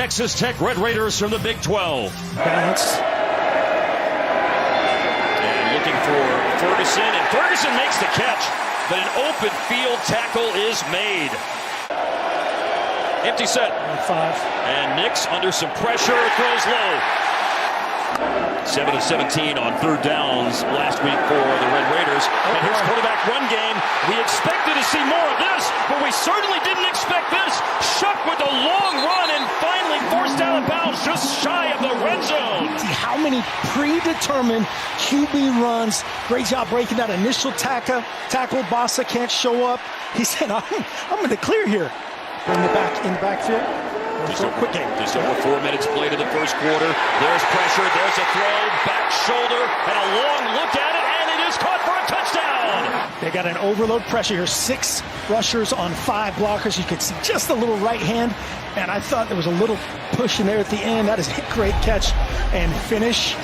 Texas Tech Red Raiders from the Big 12. Bounce. And looking for Ferguson, and Ferguson makes the catch, but an open field tackle is made. Empty set. 5. And Nix under some pressure, throws low. 7 of 17 on third downs last week for the Red Raiders. And here's quarterback run game. We expected to see more of this, but we certainly didn't expect this. Shough with a long run and finally forced out of bounds just shy of the red zone. See how many predetermined QB runs. Great job breaking that initial tackle. Bossa can't show up. He said, I'm in the clear here. In the backfield. Just over 4 minutes played in the first quarter. There's pressure, there's a throw, back shoulder, and a long look at it, and it is caught for a touchdown. They got an overload pressure here. 6 rushers on 5 blockers. You could see just a little right hand, and I thought there was a little push in there at the end. That is a great catch and finish,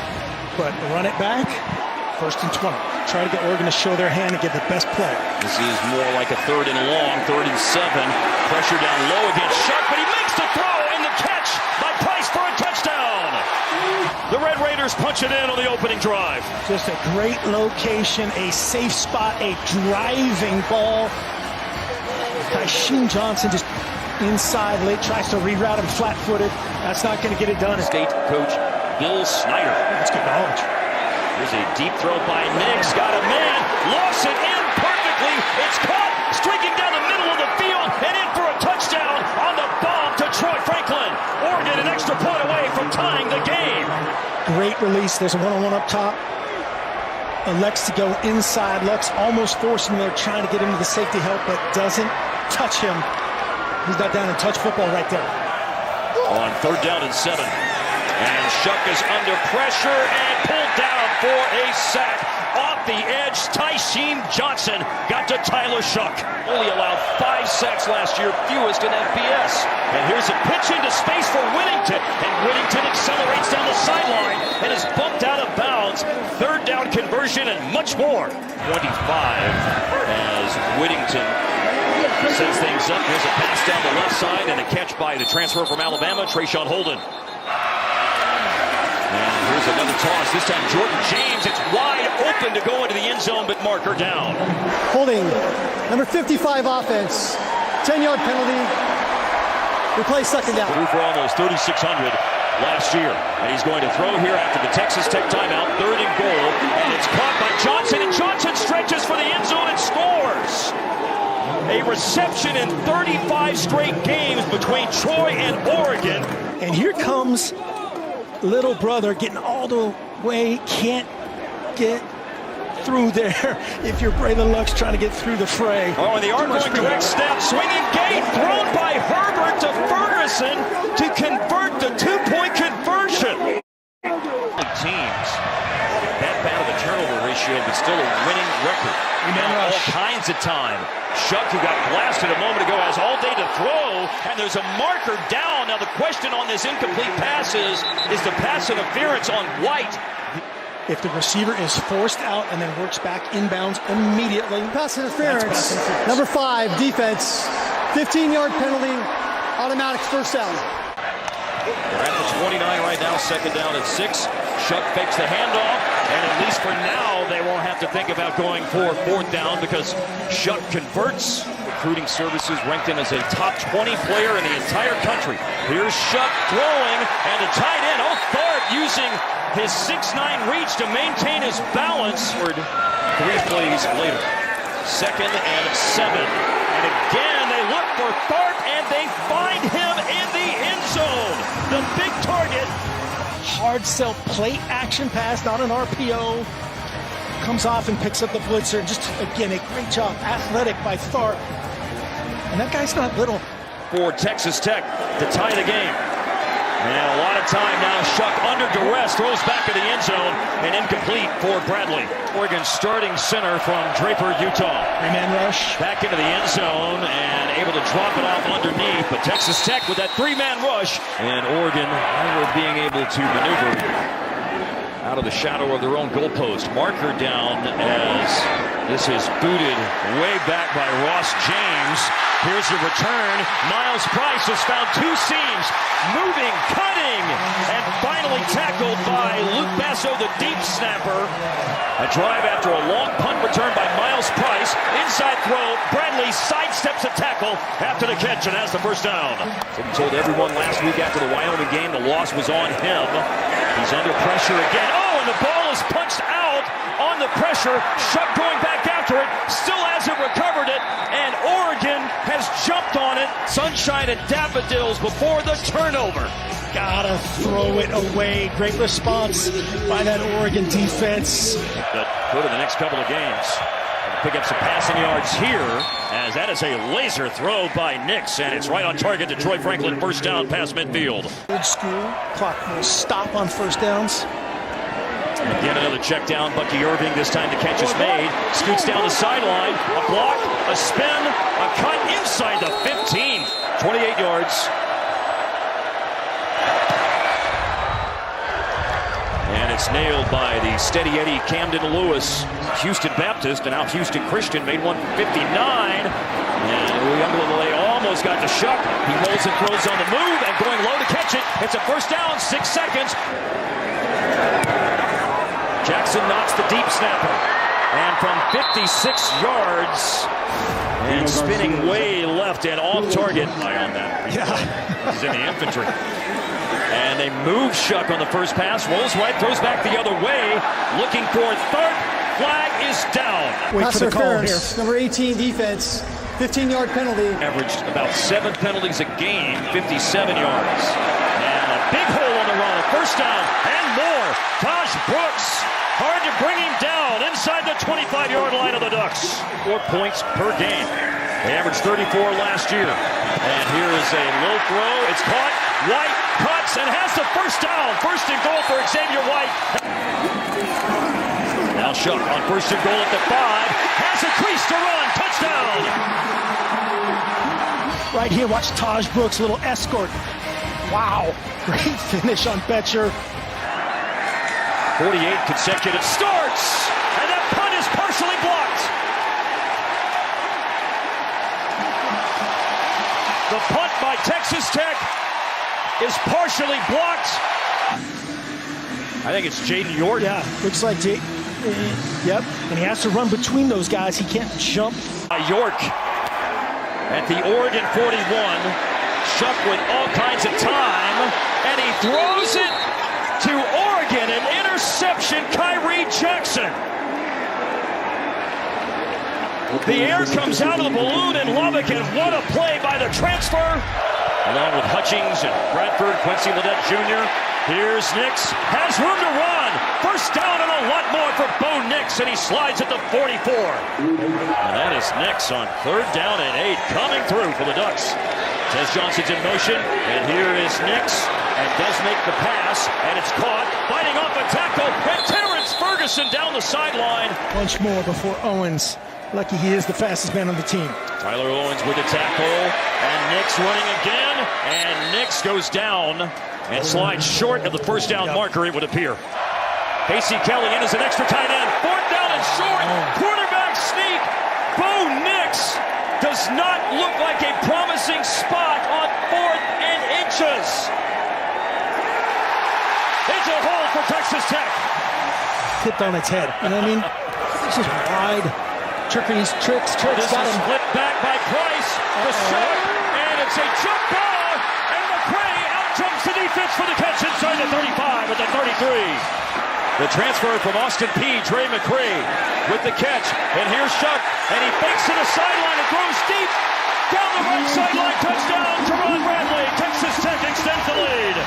but run it back. 1st and 20. Try to get Oregon to show their hand and get the best play. This is more like a 3rd and long, 3rd and 7. Pressure down low against Shough, but he makes the throw and the catch by Price for a touchdown. The Red Raiders punch it in on the opening drive. Just a great location, a safe spot, a driving ball. Tysheen Johnson just inside late, tries to reroute him flat-footed. That's not going to get it done. State coach Bill Snyder. That's good knowledge. Here's a deep throw by Nix. Got a man. Lost it in perfectly. It's caught. Streaking down the middle of the field and in for a touchdown on the bomb to Troy Franklin. Oregon an extra point away from tying the game. Great release. There's a one-on-one up top. Elects to go inside. Lux almost forcing him there, trying to get into the safety help, but doesn't touch him. He's not down and touch football right there. On 3rd down and 7. And Shough is under pressure and pulled down for a sack. Off the edge, Tysheen Johnson got to Tyler Shough. Only allowed 5 sacks last year, fewest in FBS. And here's a pitch into space for Whittington. And Whittington accelerates down the sideline and is bumped out of bounds. 3rd down conversion and much more. 25 as Whittington sets things up. Here's a pass down the left side and a catch by the transfer from Alabama, Trayshawn Holden. And here's another toss. This time Jordan James. It's wide open to go into the end zone, but marker down. Holding. Number 55 offense. 10-yard penalty. Replay 2nd down. Threw for almost 3,600 last year. And he's going to throw here after the Texas Tech timeout. 3rd and goal. And it's caught by Johnson. And Johnson stretches for the end zone and scores. A reception in 35 straight games between Troy and Oregon. And here comes little brother getting all the way, can't get through there if you're Braylon Lux trying to get through the fray. Oh, and the arm going correct snap, swinging gate, thrown by Herbert to Ferguson to convert the 2-point conversion. Teams, that bad of a turnover ratio, but still a winning record. All kinds of time. Shough, who got blasted a moment ago, has all day to throw, and there's a marker down. Now the question on this incomplete pass is the pass interference on White? If the receiver is forced out and then works back inbounds immediately. Pass interference. Number 5, defense. 15-yard penalty. Automatic 1st down. They're at the 29 right now, 2nd down at 6. Shough fakes the handoff, and at least for now, they won't have to think about going for 4th down because Shough converts. Recruiting Services ranked him as a top 20 player in the entire country. Here's Shough throwing, and a tight end, Tharp using his 6'9" reach to maintain his balance. 3 plays later. 2nd and 7. And again, they look for Tharp, and they find him in the end zone. The big target. Hard sell plate action pass, not an RPO. Comes off and picks up the blitzer. Just, again, a great job. Athletic by Tharp. And that guy's not little. For Texas Tech to tie the game. And a lot of time now. Shough under duress, throws back in the end zone, and incomplete for Bradley. Oregon starting center from Draper, Utah. 3-man rush. Back into the end zone and able to drop it off underneath. But Texas Tech with that 3-man rush. And Oregon never being able to maneuver out of the shadow of their own goalpost. Marker down as This is booted way back by Ross James. Here's the return. Miles Price has found two seams, moving, cutting, and finally tackled by Luke Basso, the deep snapper. A drive after a long punt return by Miles Price. Inside throw. Bradley sidesteps a tackle after the catch and has the first down. So he told everyone last week after the Wyoming game the loss was on him. He's under pressure again. Oh, and the ball is punched out on the pressure. Shuck going back after it. Still hasn't recovered it. And Oregon has jumped on it. Sunshine and daffodils before the turnover. Gotta throw it away. Great response by that Oregon defense. But go to the next couple of games. Pick up some passing yards here, as that is a laser throw by Nix, and it's right on target to Troy Franklin. First down past midfield. Old school. Clock will stop on first downs. Again, another check down. Bucky Irving, this time the catch is made. Scoots down the sideline. A block, a spin, a cut inside the 15. 28 yards. And it's nailed by the steady Eddie Camden Lewis. Houston Baptist, and now Houston Christian made one for 59. And Uyunglele almost got to Shuck. He rolls and throws on the move and going low to catch it. It's a first down, 6 seconds. Jackson knocks the deep snapper. And from 56 yards, and spinning way left and off target. Eye on that. Yeah. He's in the infantry. And they move Shuck on the first pass. Rolls right, throws back the other way. Looking for third. Flag is down. Wait for the call here. Number 18 defense. 15-yard penalty. Averaged about 7 penalties a game, 57 yards. And a big hole on the run. A first down and more. Taj Brooks. Hard to bring him down inside the 25-yard line of the Ducks. 4 points per game. They averaged 34 last year. And here is a low throw. It's caught. White cuts and has the first down. First and goal for Xavier White. Now Shuck on first and goal at the 5. Has a crease to run. Touchdown. Right here, watch Taj Brooks, little escort. Wow. Great finish on Betcher. 48 consecutive starts. And that punt is partially blocked. The punt by Texas Tech is partially blocked. I think it's Jaden York. Yeah, looks like Jake. Yep, and he has to run between those guys. He can't jump. York at the Oregon 41. Shuck with all kinds of time, and he throws it to Oregon. An interception, Kyrie Jackson. The air comes out of the balloon in Lubbock, and what a play by the transfer. Along with Hutchings and Bradford, Quincy Ledet Jr. Here's Nix, has room to run. First down and a lot more for Bo Nix, and he slides at the 44. And that is Nix on third down and 8, coming through for the Ducks. Tez Johnson's in motion, and here is Nix, and does make the pass, and it's caught, fighting off a tackle, and Terrence Ferguson down the sideline. Bunch more before Owens. Lucky he is the fastest man on the team. Tyler Owens with the tackle, and Nix running again, and Nix goes down and slides short of the first down marker, it would appear. Casey Kelly in as an extra tight end. Fourth down and short. Quarterback sneak. Bo Nix does not look like a promising spot on 4th and inches. It's a hole for Texas Tech. Tipped on its head. You know what I mean? It's just wide. Tricks This got is him. flipped back by Price. The shot, and it's a jump ball. And McCray out-jumps the defense for the catch inside the 35 at the 33. The transfer from Austin Peay, Trey McCray with the catch. And here's Shuck, and he fakes to the sideline and throws deep. Down the right sideline, touchdown, Teron Bradley. Texas Tech extends the lead.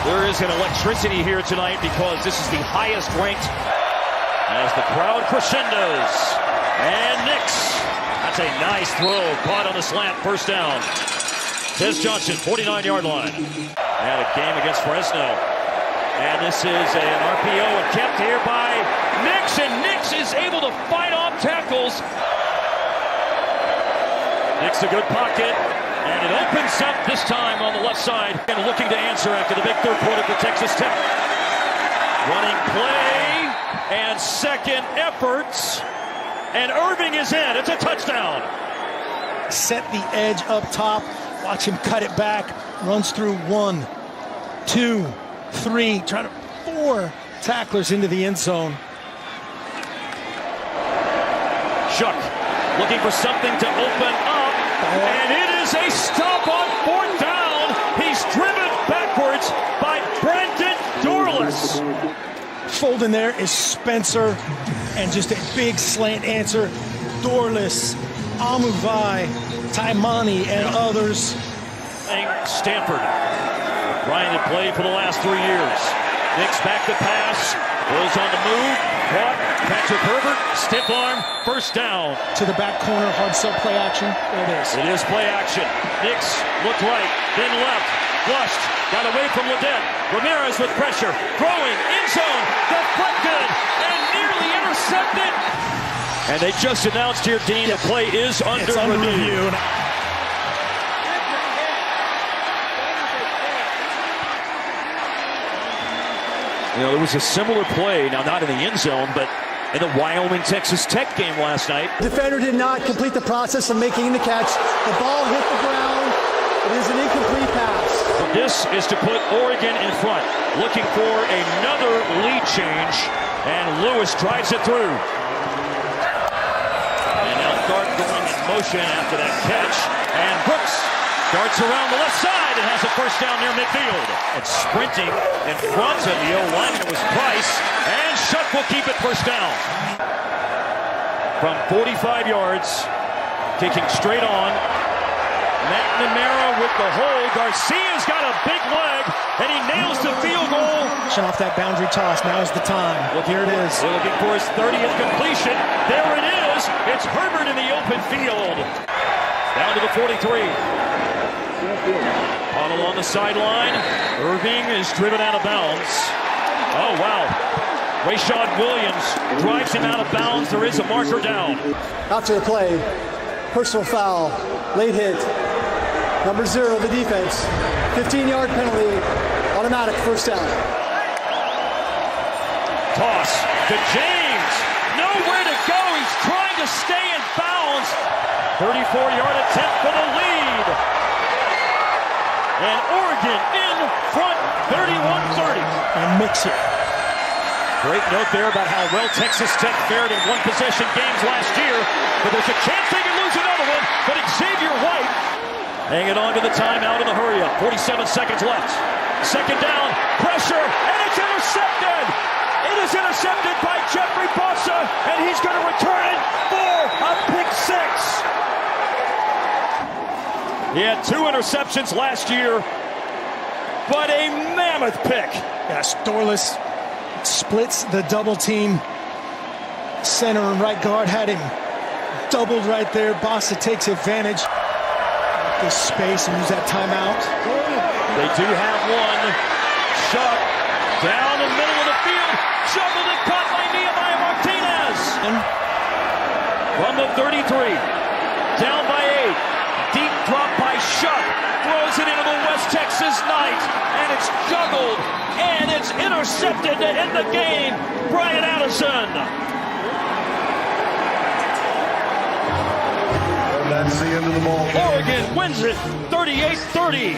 There is an electricity here tonight because this is the highest ranked as the crowd crescendos. And Nix, that's a nice throw, caught on the slant, first down. Tez Johnson, 49-yard line. They had a game against Fresno. And this is an RPO and kept here by Nix, and Nix is able to fight off tackles. Nix a good pocket, and it opens up this time on the left side. And looking to answer after the big third quarter for Texas Tech. Running play and second efforts, and Irving is in. It's a touchdown. Set the edge up top. Watch him cut it back. Runs through 1, 2, 3, trying to 4 tacklers into the end zone. Shuck looking for something to open up, and it is a stop on fourth down. He's driven backwards by Brandon Dorlus. Folding there is Spencer, and just a big slant answer. Dorlus, Amuvai, Taimani, and others. Stanford. Ryan had played for the last 3 years. Nix back to pass. Wills on the move. Caught. Patrick Herbert. Stiff arm. First down. To the back corner. Hard sell play action. There it is. It is play action. Nix looked right. Then left. Flushed. Got away from Ledet. Ramirez with pressure. Throwing. End zone. Deflected. And nearly intercepted. And they just announced here, Dean, the play is under review. You know, there was a similar play, now not in the end zone, but in the Wyoming-Texas Tech game last night. The defender did not complete the process of making the catch. The ball hit the ground. It is an incomplete pass. This is to put Oregon in front, looking for another lead change, and Lewis drives it through. And now Dart going in motion after that catch, and Brooks darts around the left side and has a first down near midfield. And sprinting in front of the O-lineman was Price, and Shuck will keep it first down. From 45 yards, kicking straight on. McNamara with the hold. Garcia's got a big leg, and he nails the field goal. Off that boundary toss. Now is the time. Here it is. We're looking for his 30th completion. There it is. It's Herbert in the open field. Down to the 43. Huddle on the sideline. Irving is driven out of bounds. Oh, wow. Rashad Williams drives him out of bounds. There is a marker down. After the play, personal foul, late hit. Number 0, the defense. 15-yard penalty, automatic first down. Toss to James. Nowhere to go. He's trying to stay in bounds. 34-yard attempt for the lead. And Oregon in front, 31-30. And mix it. Great note there about how well Texas Tech fared in one-possession games last year. But there's a chance they can lose another one. But Xavier White hanging on to the timeout in the hurry-up. 47 seconds left. Second down, pressure, and it's intercepted. It is intercepted by Jeffrey Bossa, and he's going to return it for a pick six. He had 2 interceptions last year, but a mammoth pick. Yes, Dorlus splits the double team. Center and right guard had him doubled right there. Bossa takes advantage of this space and use that timeout. They do have one. Shuck down the middle of the field. Juggled and caught by Nehemiah Martinez. From the 33. Down by 8. Deep drop by Shuck. Throws it into the West Texas night. And it's juggled. And it's intercepted to end the game. Brian Addison. That's the end of the ball game. Oregon wins it 38-30.